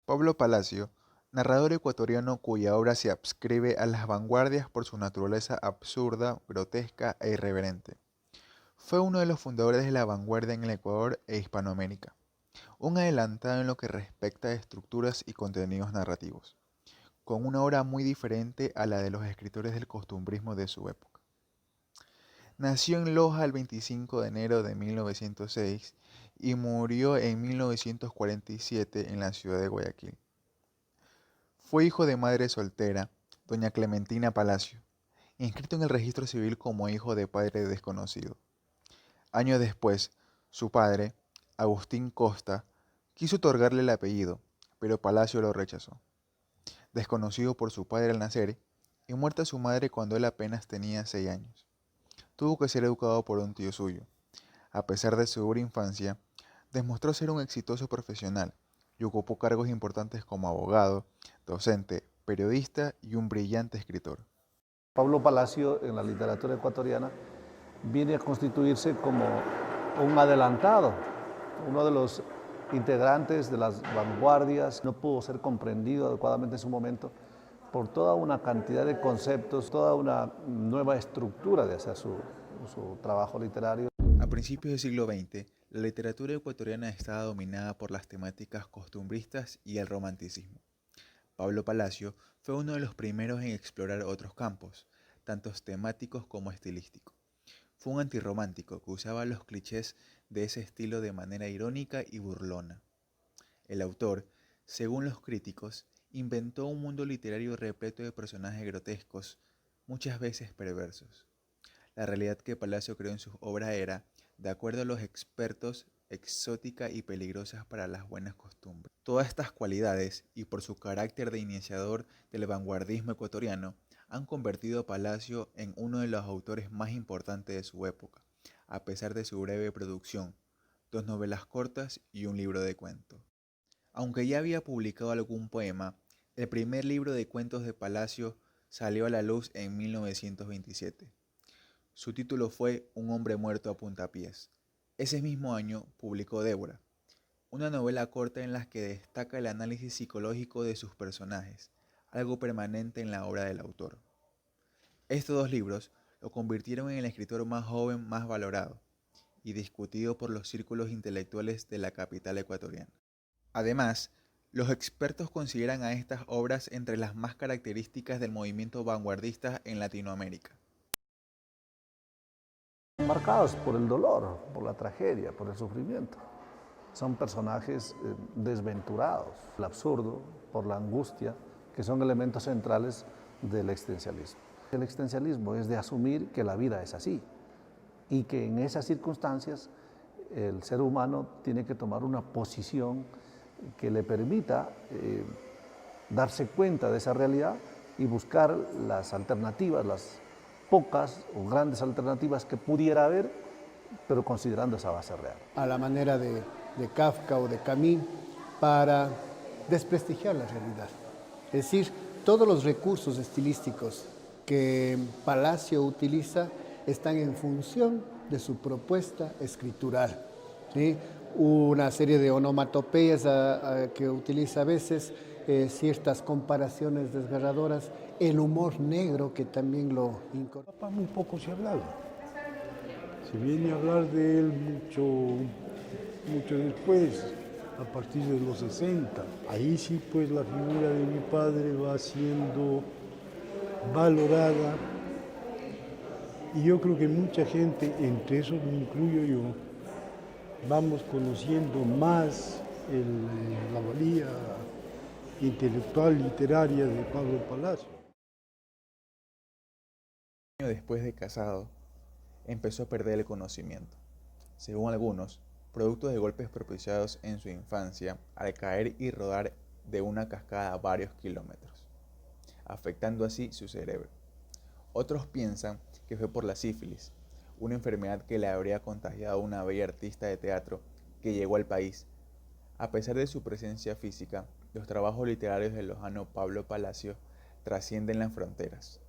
Pablo Palacio, narrador ecuatoriano cuya obra se adscribe a las vanguardias por su naturaleza absurda, grotesca e irreverente. Fue uno de los fundadores de la vanguardia en el Ecuador e Hispanoamérica, un adelantado en lo que respecta a estructuras y contenidos narrativos, con una obra muy diferente a la de los escritores del costumbrismo de su época. Nació en Loja el 25 de enero de 1906 y murió en 1947 en la ciudad de Guayaquil. Fue hijo de madre soltera, doña Clementina Palacio, inscrito en el registro civil como hijo de padre desconocido. Años después, su padre, Agustín Costa, quiso otorgarle el apellido, pero Palacio lo rechazó. Desconocido por su padre al nacer y muerta su madre cuando él apenas tenía 6 años. Tuvo que ser educado por un tío suyo. A pesar de su dura infancia, demostró ser un exitoso profesional y ocupó cargos importantes como abogado, docente, periodista y un brillante escritor. Pablo Palacio en la literatura ecuatoriana viene a constituirse como un adelantado, uno de los integrantes de las vanguardias. No pudo ser comprendido adecuadamente en su momento por toda una cantidad de conceptos, toda una nueva estructura de hacer su trabajo literario. A principios del siglo XX, la literatura ecuatoriana estaba dominada por las temáticas costumbristas y el romanticismo. Pablo Palacio fue uno de los primeros en explorar otros campos, tanto temáticos como estilísticos. Fue un antirromántico que usaba los clichés de ese estilo de manera irónica y burlona. El autor, según los críticos, inventó un mundo literario repleto de personajes grotescos, muchas veces perversos. La realidad que Palacio creó en sus obras era, de acuerdo a los expertos, exótica y peligrosa para las buenas costumbres. Todas estas cualidades, y por su carácter de iniciador del vanguardismo ecuatoriano, han convertido a Palacio en uno de los autores más importantes de su época, a pesar de su breve producción, 2 novelas cortas y un libro de cuentos. Aunque ya había publicado algún poema, el primer libro de cuentos de Palacio salió a la luz en 1927. Su título fue Un hombre muerto a puntapiés. Ese mismo año publicó Débora, una novela corta en la que destaca el análisis psicológico de sus personajes, algo permanente en la obra del autor. Estos 2 libros lo convirtieron en el escritor más joven más valorado y discutido por los círculos intelectuales de la capital ecuatoriana. Además, los expertos consideran a estas obras entre las más características del movimiento vanguardista en Latinoamérica. Marcados por el dolor, por la tragedia, por el sufrimiento. Son personajes desventurados, el absurdo, por la angustia, que son elementos centrales del existencialismo. El existencialismo es de asumir que la vida es así y que en esas circunstancias el ser humano tiene que tomar una posición que le permita darse cuenta de esa realidad y buscar las alternativas, las pocas o grandes alternativas que pudiera haber, pero considerando esa base real. A la manera de Kafka o de Camus, para desprestigiar la realidad. Es decir, todos los recursos estilísticos que Palacio utiliza están en función de su propuesta escritural, ¿sí? Una serie de onomatopeyas que utiliza a veces, ciertas comparaciones desgarradoras, el humor negro que también lo incorpora. Muy poco se ha hablado. Se viene a hablar de él mucho después, a partir de los 60. Ahí sí, pues la figura de mi padre va siendo valorada y yo creo que mucha gente, entre esos me incluyo yo, vamos conociendo más la valía intelectual, literaria de Pablo Palacio. Un año después de casado, empezó a perder el conocimiento. Según algunos, producto de golpes propiciados en su infancia al caer y rodar de una cascada a varios kilómetros, afectando así su cerebro. Otros piensan que fue por la sífilis, una enfermedad que le habría contagiado a una bella artista de teatro que llegó al país. A pesar de su presencia física, los trabajos literarios del lojano Pablo Palacio trascienden las fronteras.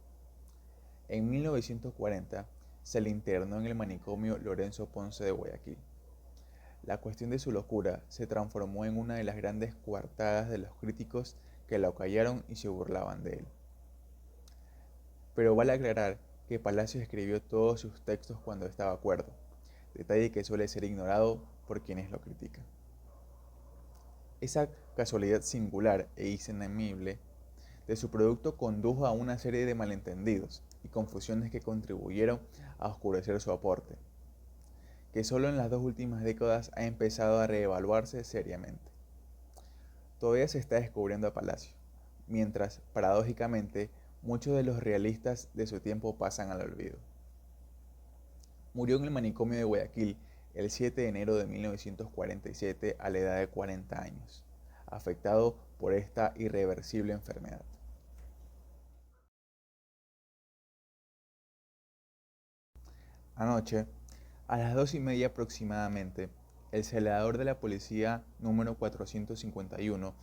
En 1940 se le internó en el manicomio Lorenzo Ponce de Guayaquil. La cuestión de su locura se transformó en una de las grandes coartadas de los críticos que lo callaron y se burlaban de él. Pero vale aclarar que Palacios escribió todos sus textos cuando estaba cuerdo, detalle que suele ser ignorado por quienes lo critican. Esa casualidad singular e inexamible de su producto condujo a una serie de malentendidos y confusiones que contribuyeron a oscurecer su aporte, que solo en las 2 últimas décadas ha empezado a reevaluarse seriamente. Todavía se está descubriendo a Palacio, mientras, paradójicamente, muchos de los realistas de su tiempo pasan al olvido. Murió en el manicomio de Guayaquil el 7 de enero de 1947 a la edad de 40 años, afectado por esta irreversible enfermedad. Anoche, a las 2:30 aproximadamente, el celador de la policía número 451,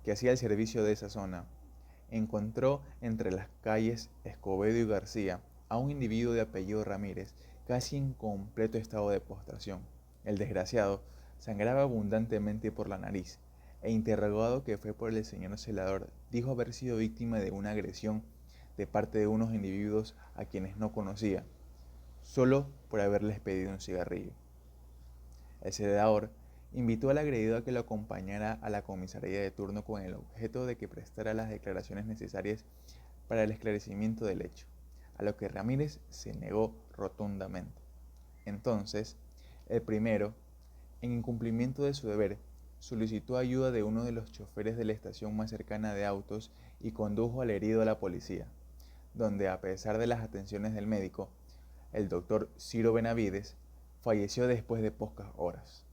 que hacía el servicio de esa zona, encontró entre las calles Escobedo y García a un individuo de apellido Ramírez, casi en completo estado de postración. El desgraciado sangraba abundantemente por la nariz, e interrogado que fue por el señor celador, dijo haber sido víctima de una agresión de parte de unos individuos a quienes no conocía, solo por haberles pedido un cigarrillo. El celador invitó al agredido a que lo acompañara a la comisaría de turno con el objeto de que prestara las declaraciones necesarias para el esclarecimiento del hecho, a lo que Ramírez se negó rotundamente. Entonces, el primero, en incumplimiento de su deber, solicitó ayuda de uno de los choferes de la estación más cercana de autos y condujo al herido a la policía, donde, a pesar de las atenciones del médico, el doctor Ciro Benavides, falleció después de pocas horas.